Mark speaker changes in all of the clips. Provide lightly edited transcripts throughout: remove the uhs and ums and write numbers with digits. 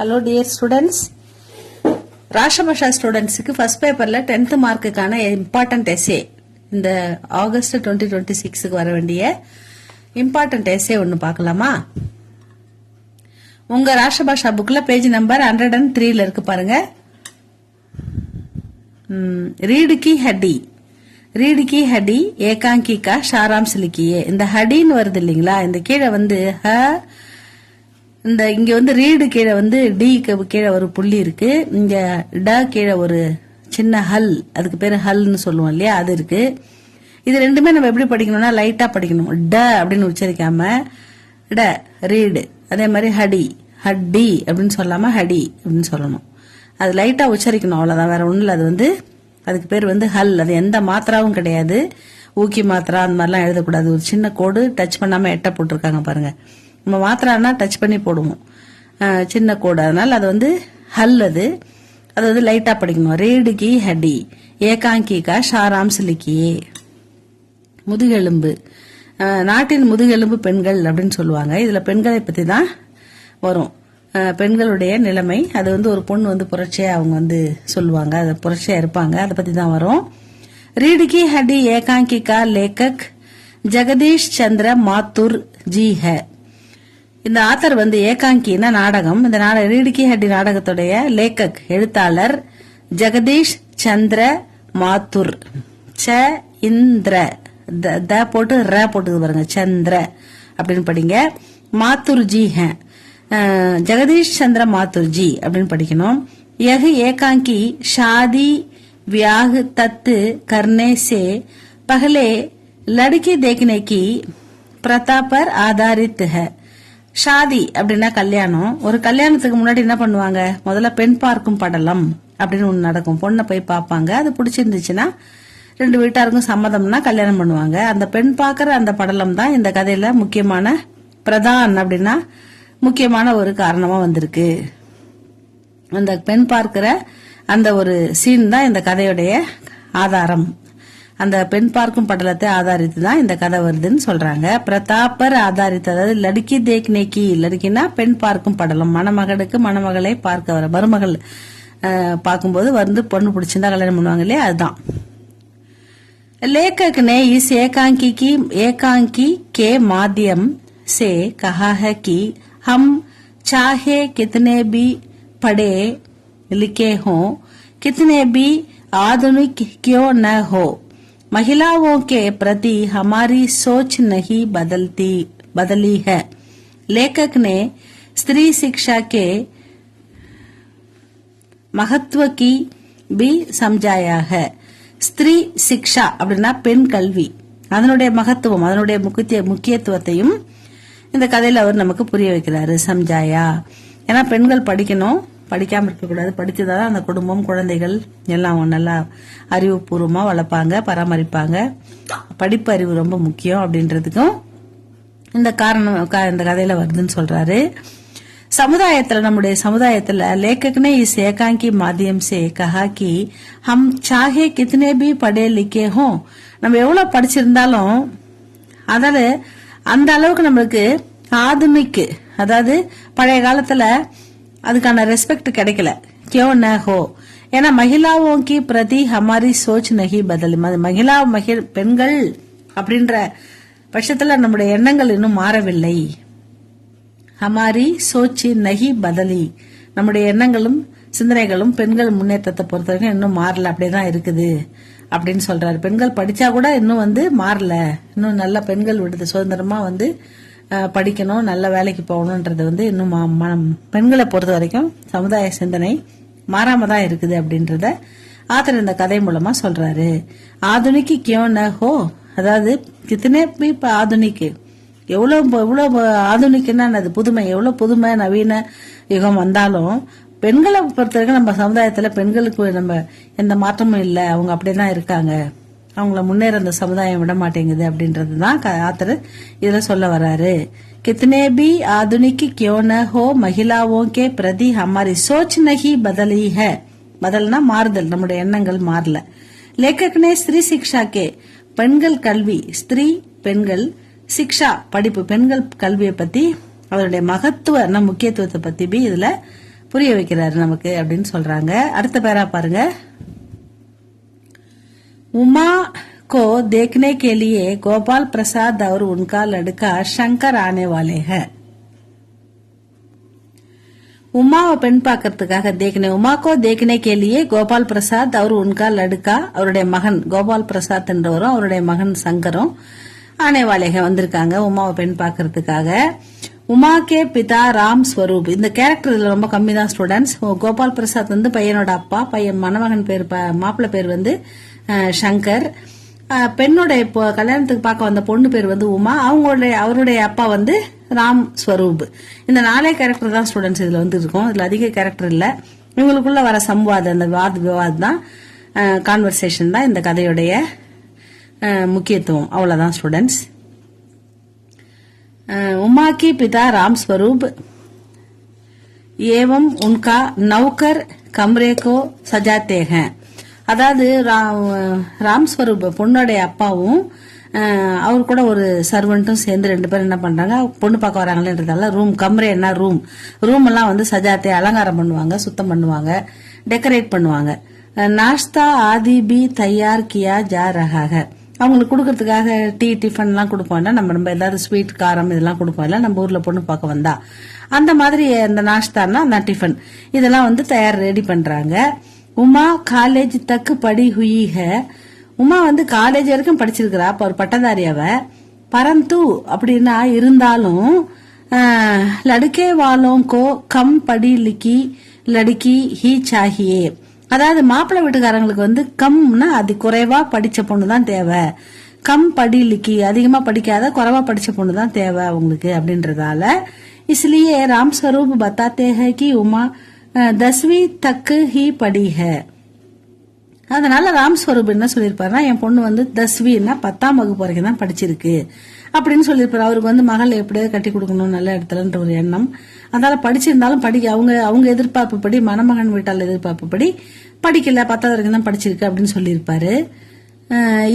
Speaker 1: Hello dear students. ராஷ்டிரபாஷா ஸ்டூடெண்ட்ஸுக்கு first பேப்பர்ல 10th மார்க்குக்கான important S A இந்த ஆகஸ்ட் 2026க்கு வர வேண்டிய இம்பார்ட்டன்ட் எஸ்ஏ ஒன்னு பார்க்கலாமா? உங்க ராஷ்டிரபாஷா புக்ல பேஜ் நம்பர் 103ல இருக்கு பாருங்க. रीड की हड्डी ஏகாங்கி கா சாராம்ஸ் लिखिए. இந்த ஹடின்னு வருது இல்லீங்களா, இந்த கீழே வந்து ஹ, இந்த இங்க வந்து ரீடு கீழே வந்து டி கீழே ஒரு புள்ளி இருக்கு, இங்க ட கீழே ஒரு சின்ன ஹல், அதுக்கு பேரு ஹல்னு சொல்லுவோம் இல்லையா, அது இருக்கு. இது ரெண்டுமே நம்ம எப்படி படிக்கணும்னா லைட்டா படிக்கணும். ட அப்படின்னு உச்சரிக்காம ட ரீடு, அதே மாதிரி ஹட்டி அப்படின்னு சொல்லாம ஹடி அப்படின்னு சொல்லணும். அது லைட்டா உச்சரிக்கணும், அவ்வளவுதான், வேற ஒண்ணும் இல்ல. அது வந்து அதுக்கு பேர் வந்து ஹல். அது எந்த மாத்திராவும் கிடையாது, ஊக்கி மாத்திரா அந்த மாதிரிலாம் எழுதக்கூடாது. ஒரு சின்ன கோடு டச் பண்ணாம எட்ட போட்டிருக்காங்க பாருங்க. நம்ம மாத்திரானா டச் பண்ணி போடுவோம், சின்ன கோடு, அதனால அது வந்து ஹல். அது வந்து லைட்டா படிக்கணும். ரீடு கி ஹடி ஏகாங்கி கா சாராம்ஸ் லிக்கியே. முதுகெலும்பு, நாட்டின் முதுகெலும்பு பெண்கள் அப்படின்னு சொல்லுவாங்க. இதுல பெண்களை பத்தி தான் வரும். பெண்களுடைய நிலைமை, அது வந்து ஒரு பொண்ணு வந்து புரட்சியா அவங்க வந்து சொல்லுவாங்க, அது புரட்சியா இருப்பாங்க, அதை பத்தி தான் வரும். रीड की हड्डी एकांकी का लेखक जगदीश चंद्र माथुर जी है. இந்த ஆத்தர் வந்து ஏகாங்கினா நாடகம், இந்த ரீடு கி ஹட்டி நாடகத்துடைய லேக்கக் எழுத்தாளர் ஜெகதீஷ் சந்திர மாத்துர். ச இந்திர த போட்டு ர போட்டு பாருங்க, சந்திர அப்படின்னு படிங்க. மாத்துர் ஜி ஹே, ஜெகதீஷ் சந்திர மாத்துர் ஜி அப்படின்னு படிக்கணும். यह एकांकी शादी ब्याह तत् करने से पहले लड़की देखने की प्रथा पर आधारित है. ஷாதி அப்படின்னா கல்யாணம். ஒரு கல்யாணத்துக்கு முன்னாடி என்ன பண்ணுவாங்க, முதல்ல பெண் பார்க்கும் படலம் அப்படின்னு ஒண்ணு நடக்கும். பொண்ணை போய் பார்ப்பாங்க, அது பிடிச்சிருந்துச்சுன்னா ரெண்டு வீட்டாருக்கும் சம்மதம்னா கல்யாணம் பண்ணுவாங்க. அந்த பெண் பார்க்கிற அந்த படலம் தான் இந்த கதையில முக்கியமான பிரதான் அப்படின்னா முக்கியமான ஒரு காரணமா வந்திருக்கு. அந்த பெண் பார்க்கிற அந்த ஒரு சீன் தான் இந்த கதையுடைய ஆதாரம். அந்த பெண் பார்க்கும் படலத்தை ஆதாரித்து தான் இந்த கதை வருதுன்னு சொல்றாங்க. பிரதாப்பர் ஆதாரித்து, அதாவது லடுக்கி தேக்னேக்கி, லடுக்கினா பெண் பார்க்கும் படலம், மணமகனுக்கு மணமகளை பார்க்க வர மருமகள் பார்க்கும்போது வந்து பொண்ணு பிடிச்சிருந்தா கல்யாணம் பண்ணுவாங்க இல்லையா, அதுதான். लेखक ने इस एकांकी के माध्यम से कहा है कि हम चाहे कितने भी पढ़े लिखे हों, कितने भी आधुनिक क्यों न हो, महिलाओं के प्रति हमारी सोच नहीं बदली है. लेखक ने स्त्री शिक्षा के महत्व की भी समझाया है. ஸ்திரீ சிக்ஷா அப்படின்னா பெண் கல்வி, அதனுடைய மகத்துவம், அதனுடைய முக்கியத்துவத்தையும் இந்த கதையில அவர் நமக்கு புரிய வைக்கிறாரு. சம்ஜாயா, ஏன்னா பெண்கள் படிக்கணும், படிக்காம இருக்கக்கூடாது. படிச்சதான் அந்த குடும்பம் குழந்தைகள் எல்லாம் நல்லா அறிவுபூர்வமா வளர்ப்பாங்க, பராமரிப்பாங்க. படிப்பு அறிவு ரொம்ப முக்கியம் அப்படின்றதுக்கும் இந்த காரணம் இந்த கதையில வருதுன்னு சொல்றாரு. சமுதாயத்துல, நம்முடைய சமுதாயத்துல लेखकने इस एकांकी माध्यम से कहा कि हम चाहे कितने भी पढ़े लिखे हों, நம்ம எவ்வளவு படிச்சிருந்தாலும் அதால அந்த அளவுக்கு நம்மளுக்கு ஆதுமிக்கு, அதாவது பழைய காலத்துல அதுக்கான ரெஸ்பெக்ட் கிடைக்கல. क्यों न हो, ஏன்னா மகிழாவோं की प्रति हमारी सोच नहीं बदली. பெண்கள் அப்படின்ற பட்சத்துல நம்முடைய எண்ணங்கள் இன்னும் மாறவில்லை. ஹமாரி சோச்சி நஹி பதலி, நம்முடைய எண்ணங்களும் சிந்தனைகளும் பெண்கள் முன்னேற்றத்தை பொறுத்த வரைக்கும் இன்னும் மாறல, அப்படியேதான் இருக்குது அப்படின்னு சொல்றாரு. பெண்கள் படிச்சா கூட இன்னும் வந்து மாறல, இன்னும் நல்ல பெண்கள் விடுது சுதந்திரமா வந்து படிக்கணும், நல்ல வேலைக்கு போகணும்ன்றது வந்து இன்னும் பெண்களை பொறுத்த வரைக்கும் சமுதாய சிந்தனை மாறாம தான் இருக்குது அப்படின்றத ஆத்தர் இந்த கதை மூலமா சொல்றாரு. ஆதுனிக்கு கியோ ந ஹோ, அதாவது கித்தனே பி ஆதுனிக்கு, எவ்வளவு ஆதுனிக்குன்னா அது புதுமை, எவ்வளவு புதுமை நவீன யுகம் வந்தாலும் பெண்களை பொறுத்த வரைக்கும் நம்ம சமுதாயத்துல பெண்களுக்கு நம்ம எந்த மாற்றமும் இல்லை, அவங்க அப்படியேதான் இருக்காங்க, அவங்கள முன்னேற அந்த சமுதாயம் விட மாட்டேங்குது அப்படின்றதுதான் ஆத்தர் இதுல சொல்ல வர்றாரு. கித்தனே பி ஆதுனிக்கு கியோ ந ஹோ, மகிழாவோं के प्रति हमारी सोच नहीं बदली है. बदलना மாறுதல், நம்முடைய எண்ணங்கள் மாறல. लेखक ने स्त्री शिक्षा के, பெண்கள் கல்வி, ஸ்திரீ பெண்கள், சிக்ஷா படிப்பு பெண்கள் கல்வியை பத்தி, அதனுடைய மகத்துவ முக்கியத்துவத்தை பத்தி இதுல புரிய வைக்கிறாரு நமக்கு அப்படின்னு சொல்றாங்க. அடுத்த பேரா பாருங்க. उमा को देखने के लिए गोपाल प्रसाद और उनका लड़का शंकर आने वाले हैं. உமாவை பெண் பார்க்கறதுக்காக உமாக்கோ தேக்கனே கேலியே கோபால் பிரசாத் அவர் உன்கா லடுக்கா அவருடைய மகன் கோபால் பிரசாத் என்றவரும் அவருடைய மகன் சங்கரும் ஆனேவாலேக வந்திருக்காங்க உமாவை பெண் பார்க்கறதுக்காக. உமா கே பிதா ராம் ஸ்வரூப். இந்த கேரக்டர் இதுல ரொம்ப கம்மி தான் ஸ்டூடெண்ட்ஸ். கோபால் பிரசாத் வந்து பையனோட அப்பா, பையன் மணமகன் பேர் மாப்பிள்ள பேர் வந்து சங்கர். பெண்ணோட இப்போ கல்யாணத்துக்கு பார்க்க வந்த பொண்ணு பேர் வந்து உமா, அவருடைய அப்பா வந்து ராம் ஸ்வரூப். இந்த 4 கேரக்டர் தான் ஸ்டூடெண்ட்ஸ் இதுல வந்து இருக்கும். இதுல அதிக கேரக்டர் இல்ல. இவங்களுக்குள்ள வர சம்வாதம், அந்த விவாதம் தான், கான்வர்சேஷன் தான் இந்த கதையுடைய முக்கியத்துவம். அவ்வளவுதான் ஸ்டூடெண்ட்ஸ். उमा की पिता राम स्वरूप एवं उनका नौकर कमरे को सजाते हैं. அதாவது ராம் ஸ்வரூப் பொண்ணுடைய அப்பாவும் அவர் கூட ஒரு சர்வெண்ட்டும் சேர்ந்து 2 பேரும் என்ன பண்றாங்க, பொண்ணு பார்க்க வராங்களேன்றதால கம்ரேன்னா ரூம் எல்லாம் வந்து சஜாத்தே அலங்காரம் பண்ணுவாங்க, சுத்தம் பண்ணுவாங்க, டெக்கரேட் பண்ணுவாங்க. நாஷ்தா ஆதி பி தயார் கியா ஜா ரஹா ஹை. அவங்களுக்கு கொடுக்கறதுக்காக டீ டிஃபன் எல்லாம் கொடுப்போம்ல, நம்ம ஏதாவது ஸ்வீட் காரம் இதெல்லாம் கொடுப்போம்ல நம்ம ஊர்ல பொண்ணு பார்க்க வந்தா, அந்த மாதிரி அந்த நாஷ்தான்னா அந்த டிஃபன் இதெல்லாம் வந்து ரெடி பண்றாங்க. உமா காலேஜ் தக்கு படி ஹுயி ஹை. உமா வந்து காலேஜ் வரைக்கும் படிச்சிருக்கிறா, அப்ப ஒரு பட்டதாரி அவ. பரந்து அப்படின்னா இருந்தாலும் லடுக்கே வாலோம் கோ கம் படி லிக்கி லடுக்கி ஹி சாஹியே. அதாவது மாப்பிள்ளை வீட்டுக்காரங்களுக்கு வந்து கம்னா அது குறைவா படிச்ச பொண்ணு தான் தேவை, கம் படி லிக்கி அதிகமா படிக்காத குறைவா படிச்ச பொண்ணு தான் தேவை அவங்களுக்கு அப்படின்றதால इसलिए राम स्वरूप बताते हैं कि उमा 10वीं तक ही पढ़ी है. அதனால ராம் ஸ்வரூப் என்ன சொல்லிருப்பாருன்னா, என் பொண்ணு வந்து 10வீன்னா 10ஆம் வகுப்பு வரைக்கும் தான் படிச்சிருக்கு அப்படின்னு சொல்லிருப்பாரு. அவருக்கு வந்து மகள் எப்படியாவது கட்டி கொடுக்கணும் நல்ல இடத்துலன்ற ஒரு எண்ணம். அதனால படிச்சிருந்தாலும் அவங்க எதிர்பார்ப்புப்படி, மணமகன் வீட்டால் எதிர்பார்ப்புப்படி படிக்கல, 10வது வரைக்கும் தான் படிச்சிருக்கு அப்படின்னு சொல்லியிருப்பாரு.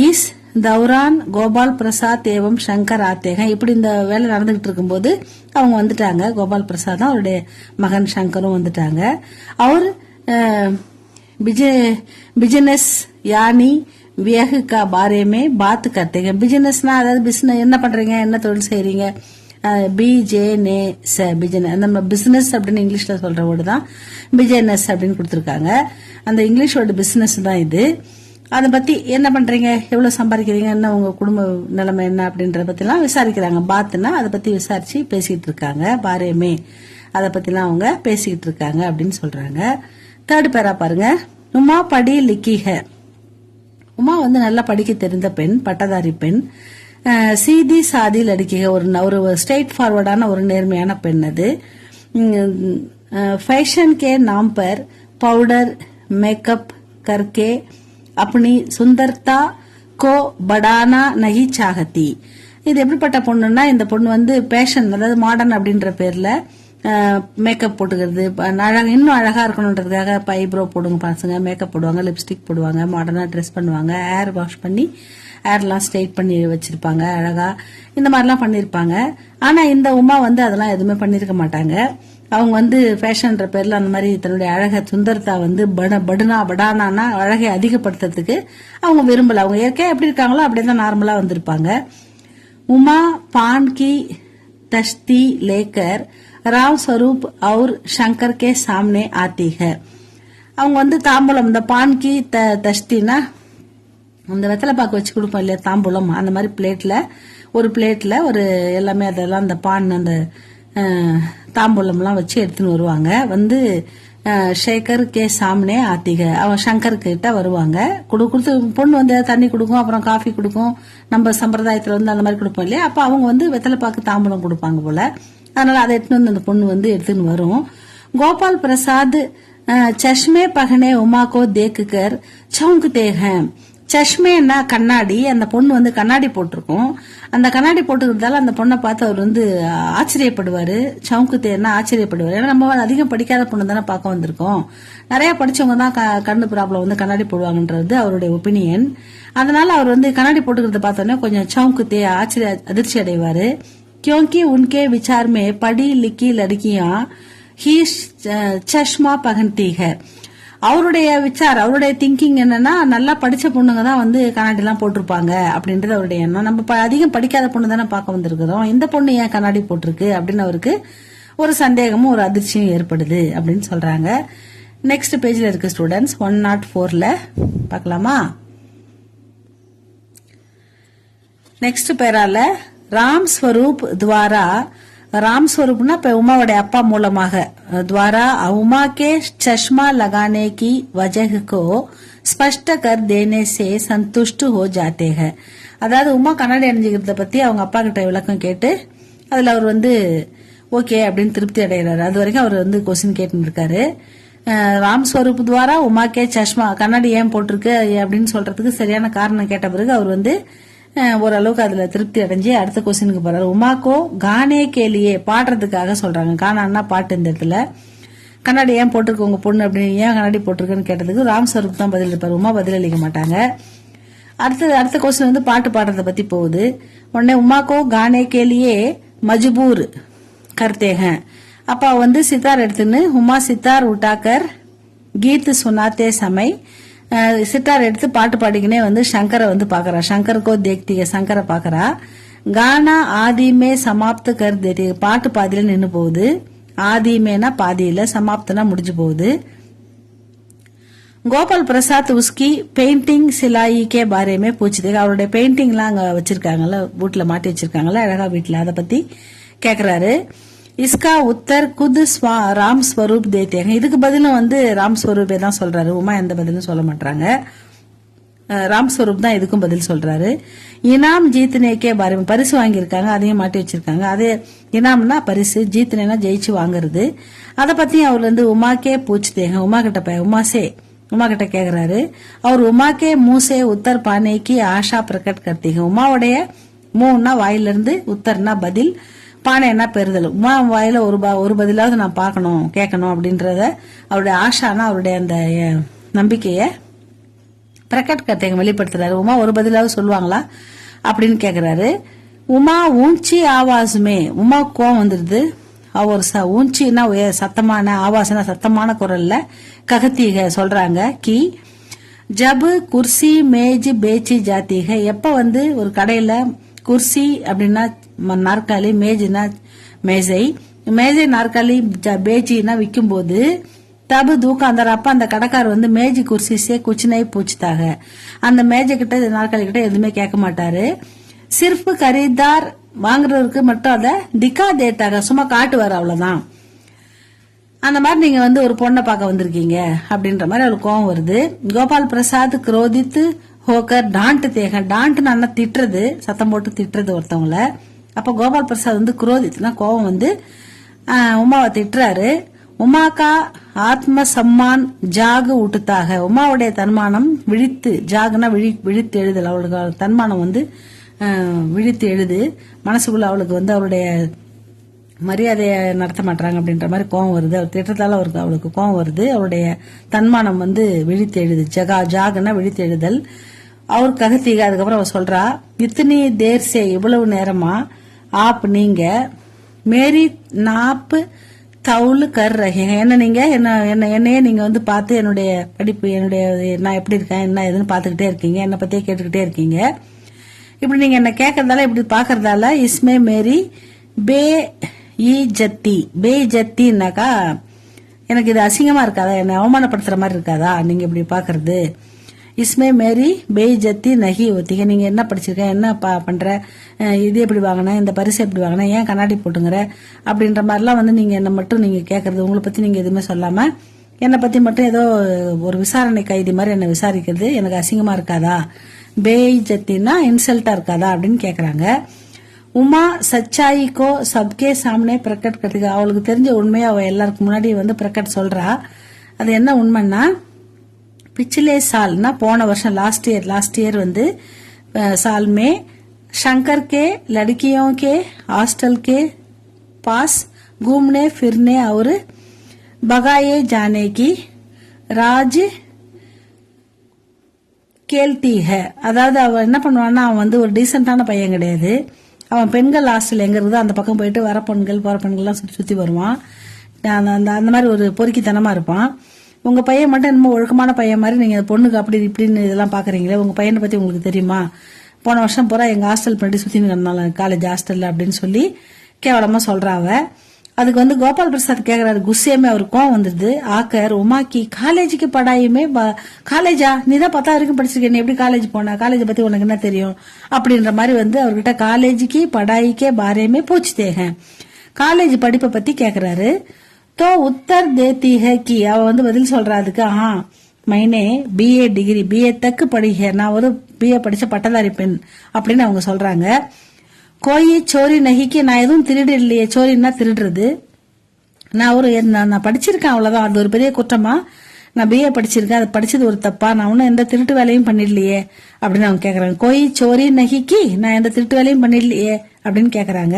Speaker 1: இஸ் தௌரான் கோபால் பிரசாத் ஏவம் சங்கர் ஆத்தேக. இப்படி இந்த வேலை நடந்துகிட்டு இருக்கும்போது அவங்க வந்துட்டாங்க. கோபால் பிரசாத் அவருடைய மகன் சங்கரும் வந்துட்டாங்க. அவர் பிசினஸ் யானி வியகு கா பாரே மே பாத் கர்த்தேங்க. பிசினஸ்னா அதாவது பிசினஸ் என்ன பண்றீங்க, என்ன தொழில் செய்யறீங்க, நம்ம பிசினஸ் அப்படின்னு இங்கிலீஷ்ல சொல்ற வேர்டு தான் பிசினஸ் அப்படின்னு கொடுத்திருக்காங்க. அந்த இங்கிலீஷ் வேர்டு பிசினஸ் தான் இது. அதை பத்தி என்ன பண்றீங்க, எவ்வளவு சம்பாதிக்கிறீங்க, என்ன உங்க குடும்ப நிலைமை என்ன அப்படின்றத பத்தி எல்லாம் விசாரிக்கிறாங்க. பாத்துனா அதை பத்தி விசாரிச்சு பேசிக்கிட்டு இருக்காங்க. பாரேமே அதை பத்தி எல்லாம் அவங்க பேசிக்கிட்டு இருக்காங்க அப்படின்னு சொல்றாங்க. 3rd பேரா பாருங்க. உமா படி லிக்கி ஹை. உமா வந்து நல்லா படிக்க தெரிந்த பெண், பட்டதாரி பெண். சீதி சாதி லடுக்கிக, ஒரு ஸ்ட்ரெயிட் ஃபார்வர்டான ஒரு நேர்மையான பெண். அது फैशन के नाम पर पाउडर मेकअप करके अपनी सुंदरता को बढ़ाना नहीं चाहती. இது எப்படிப்பட்ட பொண்ணுன்னா, இந்த பொண்ணு வந்து பேஷன் அதாவது மாடர்ன் அப்படின்ற பேர்ல மேக்கப் போட்டுக்கிறது, இன்னும் அழகா இருக்கணும்ன்றதுக்காக ஐப்ரோ போடுங்க பசங்க, மேக்கப் போடுவாங்க, லிப்ஸ்டிக் போடுவாங்க, மாடர்னா ட்ரெஸ் பண்ணுவாங்க, ஹேர் வாஷ் பண்ணி ஹேர்லாம் ஸ்ட்ரெயிட் பண்ணி வச்சிருப்பாங்க அழகா, இந்த மாதிரிலாம் பண்ணிருப்பாங்க. ஆனா இந்த உமா வந்து அதெல்லாம் எதுவுமே பண்ணிருக்க மாட்டாங்க. அவங்க வந்து ஃபேஷன்ற பேர்ல அந்த மாதிரி தன்னுடைய அழக சுந்தரத்தா வந்து படானா அழகை அதிகப்படுத்துறதுக்கு அவங்க விரும்பல. அவங்க ஏற்கனவே எப்படி இருக்காங்களோ அப்படியே தான் நார்மலா வந்திருப்பாங்க. உமா பான் கி தஷ்தி லேக்கர் ராம் ஸ்வரூப் और शंकर के सामने आती है. அவங்க வந்து தாம்பூலம், இந்த பான் கி தஷ்தினா அந்த வெத்தலை பாக்கு வச்சு கொடுப்போம் இல்லையா தாம்பூலம், அந்த மாதிரி பிளேட்ல ஒரு எல்லாமே அதெல்லாம் அந்த பான் அந்த தாம்பூலம் எல்லாம் வச்சு எடுத்துன்னு வருவாங்க. வந்து ஷேகர் கே சாம்னே ஆத்திக, அவன் சங்கர் கிட்ட வருவாங்க. கொடுத்து பொண்ணு வந்து தண்ணி கொடுக்கும், அப்புறம் காஃபி கொடுக்கும். நம்ம சம்பிரதாயத்துல வந்து அந்த மாதிரி கொடுப்போம் இல்லையா, அப்ப அவங்க வந்து வெத்தலை பாக்கு தாம்பூலம் கொடுப்பாங்க போல. அதனால அதை எடுத்துன்னு வந்து அந்த பொண்ணு வந்து எடுத்துன்னு வரும். கோபால் பிரசாத் சஷ்மே பகனே உமா கோ தேக்குகர் சவுங்குதே ஹை. சஷ்மேன்னா கண்ணாடி, அந்த பொண்ணு வந்து கண்ணாடி போட்டிருக்கும். அந்த கண்ணாடி போட்டுக்கிறதால அந்த பொண்ணை பார்த்து அவர் வந்து ஆச்சரியப்படுவாரு. சவுக்குத்தேன்னா ஆச்சரியப்படுவாரு. ஏன்னா நம்ம அதிகம் படிக்காத பொண்ணு தானே பார்க்க வந்திருக்கோம், நிறைய படிச்சவங்க தான் கண்ணு ப்ராப்ளம் வந்து கண்ணாடி போடுவாங்கன்றது அவருடைய ஒப்பீனியன். அதனால அவர் வந்து கண்ணாடி போட்டுக்கிறத பார்த்தோன்னே கொஞ்சம் சவுக்குத்தே அதிர்ச்சி அடைவாரு. क्योंकि उनके विचार में पढ़ी लिखी लड़कियां ही चश्मा पहनती है. அவருடைய விசார், அவருடைய திங்கிங் என்னன்னா, நல்லா படிச்ச பொண்ணுங்க தான் வந்து கண்ணாடி எல்லாம் போட்டிருப்பாங்க அப்படின்றது அவருடைய எண்ணம். நம்ம அதிகம் படிக்காத பொண்ணு தானே பார்க்க வந்திருக்கிறோம், இந்த பொண்ணு ஏன் கண்ணாடி போட்டிருக்கு அப்படின்னு அவருக்கு ஒரு சந்தேகமும் ஒரு அதிர்ச்சியும் ஏற்படுது அப்படின்னு சொல்றாங்க. நெக்ஸ்ட் பேஜ்ல இருக்கு ஸ்டூடெண்ட்ஸ், 104ல பார்க்கலாமா. நெக்ஸ்ட் பேரால ராம் ஸ்வரூப் துவாரா, राम स्वरूपना पे उमा वडे अप्पा मूलமாக द्वारा उमा के चश्मा लगाने की वजह को स्पष्ट कर देने से संतुष्ट हो जाते हैं. அதாவது உமா கண்ணாடி அணிஞ்சிக்கிறத பத்தி அவங்க அப்பா கிட்ட விளக்கம் கேட்டு அதுல அவர் வந்து ஓகே அப்படின்னு திருப்தி அடைகிறாரு. அது வரைக்கும் அவர் வந்து கொஸ்டின் கேட்டு இருக்காரு. ராம் ஸ்வரூப் துவாரா உமா கே சஷ்மா, கண்ணாடி ஏன் போட்டிருக்கு அப்படின்னு சொல்றதுக்கு சரியான காரணம் கேட்ட பிறகு அவர் வந்து ஓரளவுக்கு அதுல திருப்தி அடைஞ்சு அடுத்த கொஸ்டினுக்கு போறாரு. உமாக்கோ கானே கேலியே, பாடுறதுக்காக சொல்றாங்க. கானான்னா பாட்டு. இந்த இடத்துல கண்ணாடி ஏன் போட்டிருக்கு உங்க பொண்ணு அப்படின்னு, ஏன் கண்ணாடி போட்டிருக்குன்னு கேட்டதுக்கு ராம் ஸ்வரூப் தான் பதில் இருப்பாரு, உமா பதில் அளிக்க மாட்டாங்க. அடுத்த கொஸ்டின் வந்து பாட்டு பாடுறத பத்தி போகுது. உடனே உமாக்கோ கானே கேலியே மஜ்பூர் கர்த்தேக, அப்ப வந்து சித்தார் எடுத்துன்னு உமா சித்தார் உட்டாக்கர் கீத் சுனாத்தே சமை, சித்தார் எடுத்து பாட்டு பாடிக்கினே வந்து சங்கரை வந்து பாக்குறா. சங்கருக்கோ தேக்திக, சங்கரை பாக்குறா. கானா ஆதிமே சமாப்த கர் தேதி, பாட்டு பாதியில நின்னு போகுது. ஆதிமேனா பாதியில, சமாப்தனா முடிஞ்சு போகுது. கோபால் பிரசாத் உஸ்கி பெயிண்டிங் சிலாயி கே பாரேமே பூச்சிதே, அவருடைய பெயிண்டிங் எல்லாம் அங்க வச்சிருக்காங்கல்ல, வீட்டுல மாட்டி வச்சிருக்காங்கல்ல அழகா வீட்டுல, அதை பத்தி கேக்குறாரு. इसका उत्तर खुद राम स्वरूप देते हैं. இதுக்கு பதிலும் வந்து ராம் ஸ்வரூபே தான் சொல்றாரு, உமா எந்த பதிலும் சொல்ல மாட்டாங்க. ராம் ஸ்வரூப் தான் இதுக்கும் பதில் சொல்றாரு. இனாம் ஜீத்னேக்கே பாரு, பரிசு வாங்கியிருக்காங்க, அதையும் மாட்டி வச்சிருக்காங்க. அது இனாம்னா பரிசு, ஜீத்னேனா ஜெயிச்சு வாங்குறது. அதை பத்தியும் அவர் வந்து உமாக்கே பூச்சிதேங்க, உமா கிட்ட கேக்குறாரு. அவர் உமாக்கே மூசே உத்தர் பானேக்கு ஆஷா பிரகட் கர்த்தீங்க, உமாவுடைய மூன்னா வாயிலிருந்து, உத்தர்னா பதில், பானைன்னா பெறுதல். உமா வாயில ஒரு பதிலாவது நான் பார்க்கணும் கேட்கணும் அப்படின்றத அவருடைய ஆஷானா அவருடைய அந்த நம்பிக்கைய பிரகட் கர்த்தேங்க வெளிப்படுத்துறாரு. உமா ஒரு பதிலாவது சொல்லுவாங்களா அப்படின்னு கேக்குறாரு. உமா ஊஞ்சி ஆவாசுமே, உமா கோவம் வந்துருது. அவர் ஊஞ்சின்னா சத்தமான, ஆவாசனா சத்தமான குரல்ல ககத்தீக சொல்றாங்க. கி ஜப் குர்சி மேஜ் பேச்சி ஜாத்தீக, எப்ப வந்து ஒரு கடையில குர்சி அப்படின்னா நாற்காலி, மேஜ்னா மேஜை நாற்காலி, பேச்சின்னா விற்கும் போது தபு தூக்காந்தர், அப்ப அந்த கடைக்காரர் வந்து மேஜி குர்சிசே குச்சினை பூச்சித்தாக, அந்த மேஜை கிட்ட நாற்காலி கிட்ட எதுவுமே கேட்க மாட்டாரு. சிர்ஃப் கரீதார் வாங்குறவருக்கு மட்டும் அதை திக்கா தேத்தாக, சும்மா காட்டுவார், அவ்வளவுதான். அந்த மாதிரி நீங்க வந்து ஒரு பொண்ணை பார்க்க வந்திருக்கீங்க அப்படின்ற மாதிரி அவளுக்கு கோவம் வருது. கோபால் பிரசாத் குரோதித்து ஹோக்கர் டாண்ட் தேக, டாண்ட்னு அண்ணா திட்டுறது, சத்தம் போட்டு திட்டுறது ஒருத்தவங்கள. அப்ப கோபால் பிரசாத் வந்து குரோதித்னா கோவம் வந்து உமாவை திட்டுறாரு. உமாக்கா ஆத்ம சம்மான் ஜாகு ஊட்டுத்தாக, உமாவுடைய தன்மானம் விழித்து, ஜாகுனா விழித்து எழுதல், அவளுக்கு தன்மானம் வந்து விழித்து எழுது, மனசுக்குள்ள அவளுக்கு வந்து அவளுடைய மரியாதையை நடத்த மாட்டாங்க அப்படின்ற மாதிரி கோவம் வருது. அவர் திட்டத்தால அவளுக்கு கோவம் வருது. அவருடைய தன்மானம் வந்து விழித்து எழுது, ஜாகுனா விழித்து எழுதல். அவர் ககத்தீக, அதுக்கப்புறம் அவர் சொல்றா, இத்தனி தேர்சே, இவ்வளவு நேரமா ஆப் நீங்க மேரி நாப்பு தவுல் கர் ரஹே, என்ன நீங்க என்னையே நீங்க வந்து பார்த்து என்னுடைய படிப்பு, என்னுடைய நான் எப்படி இருக்கேன் என்ன எதுன்னு பாத்துக்கிட்டே இருக்கீங்க, என்னை பத்தியே கேட்டுக்கிட்டே இருக்கீங்க. இப்படி நீங்க என்ன கேட்கறதால, இப்படி பாக்குறதால இஸ்மே மேரி பே ஜத்தி, பே ஜத்தின்னாக்கா எனக்கு இது அசிங்கமா இருக்காதா, என்னை அவமானப்படுத்துற மாதிரி இருக்காதா நீங்க இப்படி பாக்குறது. இஸ்மே மேரி பேஜத்தி நகி ஒத்திக, நீங்க என்ன படிச்சிருக்க, என்ன பண்ற, இது எப்படி வாங்கின, இந்த பரிசு எப்படி வாங்கின, ஏன் கண்ணாடி போட்டுங்கிற அப்படின்ற மாதிரிலாம் வந்து நீங்க என்ன மட்டும் நீங்க கேட்கறது, உங்களை பத்தி நீங்க எதுவுமே சொல்லாம என்னை பத்தி மட்டும் ஏதோ ஒரு விசாரணை கைதி மாதிரி என்ன விசாரிக்கிறது எனக்கு அசிங்கமா இருக்காதா, பேஜத்தின்னா இன்சல்ட்டா இருக்காதா அப்படின்னு கேக்குறாங்க. உமா சச்சாயிக்கோ சப்கே சாமனே பிரகட் கட்டுக, அவளுக்கு தெரிஞ்ச உண்மையை அவ எல்லாருக்கும் முன்னாடி வந்து பிரகட் சொல்றா. அது என்ன உண்மைன்னா, पिछले साल ना போன வருஷம் लास्ट ईयर வந்து साल में शंकर के लड़कियों के हॉस्टल के पास घूमने फिरने और भगाए जाने की राज கேள்வி है. அதாவது அவன் என்ன பண்ணுவான்னா, அவன் வந்து ஒரு டீசென்டான பையன் கிடையாது. அவன் பெண்கள் ஹாஸ்டல் எங்க இருக்குதோ அந்த பக்கம் போயிட்டு வர பெண்கள் போற பெண்கள்லாம் சுத்தி வருவான். அந்த மாதிரி ஒரு பொறுக்கித்தனமா இருப்பான். உங்க பையன் மட்டும் என்னமோ ஒழுக்கமான பையன் மாதிரி நீங்க பொண்ணுக்கு அப்படி இப்படின்னு இதெல்லாம் பாக்குறீங்களே, உங்க பையனை பத்தி உங்களுக்கு தெரியுமா? போன வருஷம் பூரா எங்க ஹாஸ்டல் பண்ணி சுத்தின்னு காலேஜ் ஹாஸ்டல்ல அப்படின்னு சொல்லி கேவலமா சொல்றாவ. அதுக்கு வந்து கோபால் பிரசாத் கேக்குறாரு, குஸ்ஸேமே அவருக்கு கோவம் வந்துருது. ஆக்கர் உமாக்கி காலேஜுக்கு படாயுமே காலேஜா நீ தான் 10வது வரைக்கும் படிச்சிருக்க, நீ எப்படி காலேஜ் போன, காலேஜ் பத்தி உனக்கு என்ன தெரியும் அப்படின்ற மாதிரி வந்து அவர்கிட்ட காலேஜுக்கு படாய்க்கே பாரேமே பூச்சித்தேக காலேஜ் படிப்பை பத்தி கேக்குறாரு. தோ உத்தர் தேத்தி ஹே கி அவ வந்து பதில் சொல்றா அதுக்கு, மைனே பிஏ டிகிரி பிஏ தக்கு படிக்க, நான் ஒரு பிஏ படிச்ச பட்டதாரி பெண் அப்படின்னு அவங்க சொல்றாங்க. கோயி சோரி நகிக்கு நான் எதுவும் திருடு இல்லையே, சோரின்னா திருடுறது, நான் படிச்சிருக்கேன் அவ்வளவுதான், அது ஒரு பெரிய குற்றமா, நான் பிஏ படிச்சிருக்கேன், அது படிச்சது ஒரு தப்பா, நான் ஒன்னும் எந்த திருட்டு வேலையும் பண்ணிடலையே அப்படின்னு அவங்க கேக்குறாங்க. கோயி சோரி நகிக்கு நான் எந்த திருட்டு வேலையும் பண்ணிடலையே அப்படின்னு கேக்குறாங்க.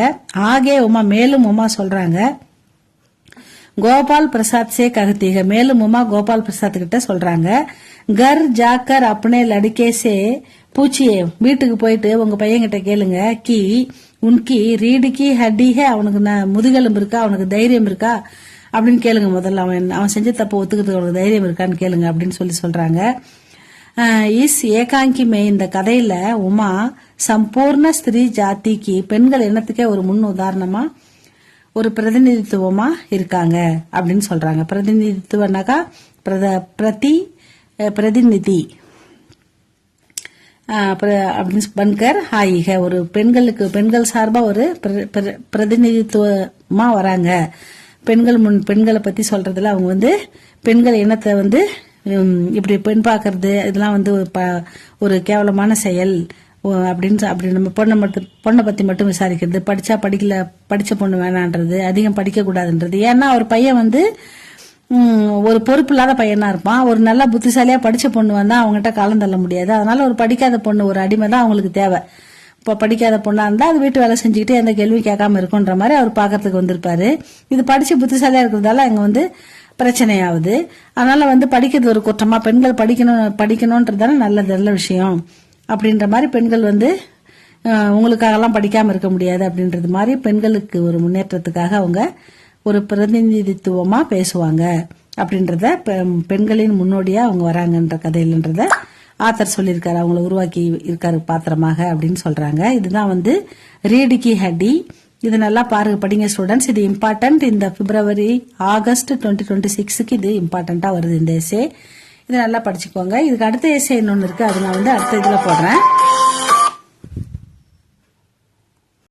Speaker 1: ஆகே உமா மேலும் உமா சொல்றாங்க, கோபால் பிரசாத் சே ககத்தீக மேலும் உமா கோபால் பிரசாத் கிட்ட சொல்றாங்க, கர் ஜாக்கர் அப்பனே லடுக்கே சே பூச்சியே வீட்டுக்கு போயிட்டு உங்க பையன்கிட்ட கேளுங்க, கி உன்கி ரீடுக்கி ஹட்டிஹே அவனுக்கு முதுகெலும்பு இருக்கா, அவனுக்கு தைரியம் இருக்கா அப்படின்னு கேளுங்க. முதல்ல அவன் செஞ்ச தப்பு ஒத்துக்கிறதுக்கு அவனுக்கு தைரியம் இருக்கான்னு கேளுங்க அப்படின்னு சொல்றாங்க. இஸ் ஏகாங்கி மே இந்த கதையில உமா சம்பூர்ண ஸ்திரீ ஜாதிக்கு பெண்கள் எண்ணத்துக்கே ஒரு முன் உதாரணமா ஒரு பிரதிநிதித்துவமா இருக்காங்க அப்படின்னு சொல்றாங்க. பிரதிநிதித்துவனாக்கா பிரதிநிதி அப்படின்னு பன்கர் ஹாயிக ஒரு பெண்கள் சார்பா ஒரு பிரதிநிதித்துவமா வராங்க. பெண்களை பத்தி சொல்றதுல அவங்க வந்து பெண்கள் இனத்தை வந்து இப்படி பெண் பாக்குறது இதெல்லாம் வந்து ஒரு கேவலமான செயல் அப்படி நம்ம பொண்ணை பத்தி மட்டும் விசாரிக்கிறது, படிச்சா படிச்ச பொண்ணு வேணான்றது, அதிகம் படிக்க கூடாதுன்றது. ஏன்னா ஒரு பையன் வந்து ஒரு பொறுப்பு இல்லாத பையனா இருப்பான், ஒரு நல்ல புத்திசாலியா படிச்ச பொண்ணு வந்தா அவங்ககிட்ட காலம் தள்ள முடியாது. அதனால ஒரு படிக்காத பொண்ணு ஒரு அடிமை தான் அவங்களுக்கு தேவை. இப்ப படிக்காத பொண்ணா இருந்தா அது வீட்டு வேலை செஞ்சுக்கிட்டு எந்த கேள்வியும் கேட்காம இருக்குன்ற மாதிரி அவர் பாக்கிறதுக்கு வந்திருப்பாரு. இது படிச்சு புத்திசாலியா இருக்கிறதால அங்க வந்து பிரச்சனையாவது. அதனால வந்து படிக்கிறது ஒரு குற்றமா, பெண்கள் படிக்கணும்ன்றதால நல்ல விஷயம் அப்படின்ற மாதிரி பெண்கள் வந்து உங்களுக்காகலாம் படிக்காம இருக்க முடியாது அப்படின்றது மாதிரி பெண்களுக்கு ஒரு முன்னேற்றத்துக்காக அவங்க ஒரு பிரதிநிதித்துவமா பேசுவாங்க அப்படின்றத பெண்களின் முன்னோடியா அவங்க வராங்கன்ற கதையிலன்றத ஆத்தர் சொல்லியிருக்காரு, அவங்கள உருவாக்கி இருக்காரு பாத்திரமாக அப்படின்னு சொல்றாங்க. இதுதான் வந்து ரீடிகி ஹட்டி. இது நல்லா பாருங்க, படிங்க ஸ்டூடெண்ட்ஸ். இது இம்பார்ட்டன்ட். இந்த பிப்ரவரி ஆகஸ்ட் 2026க்கு இது இம்பார்ட்டன்டா வருது இந்த எஸ்ஏ. இதை நல்லா படிச்சுக்கோங்க. இதுக்கு அடுத்த எஸ்ஏ இன்னொன்னு இருக்கு, அது நான் வந்து அடுத்த இதுல போடுறேன்.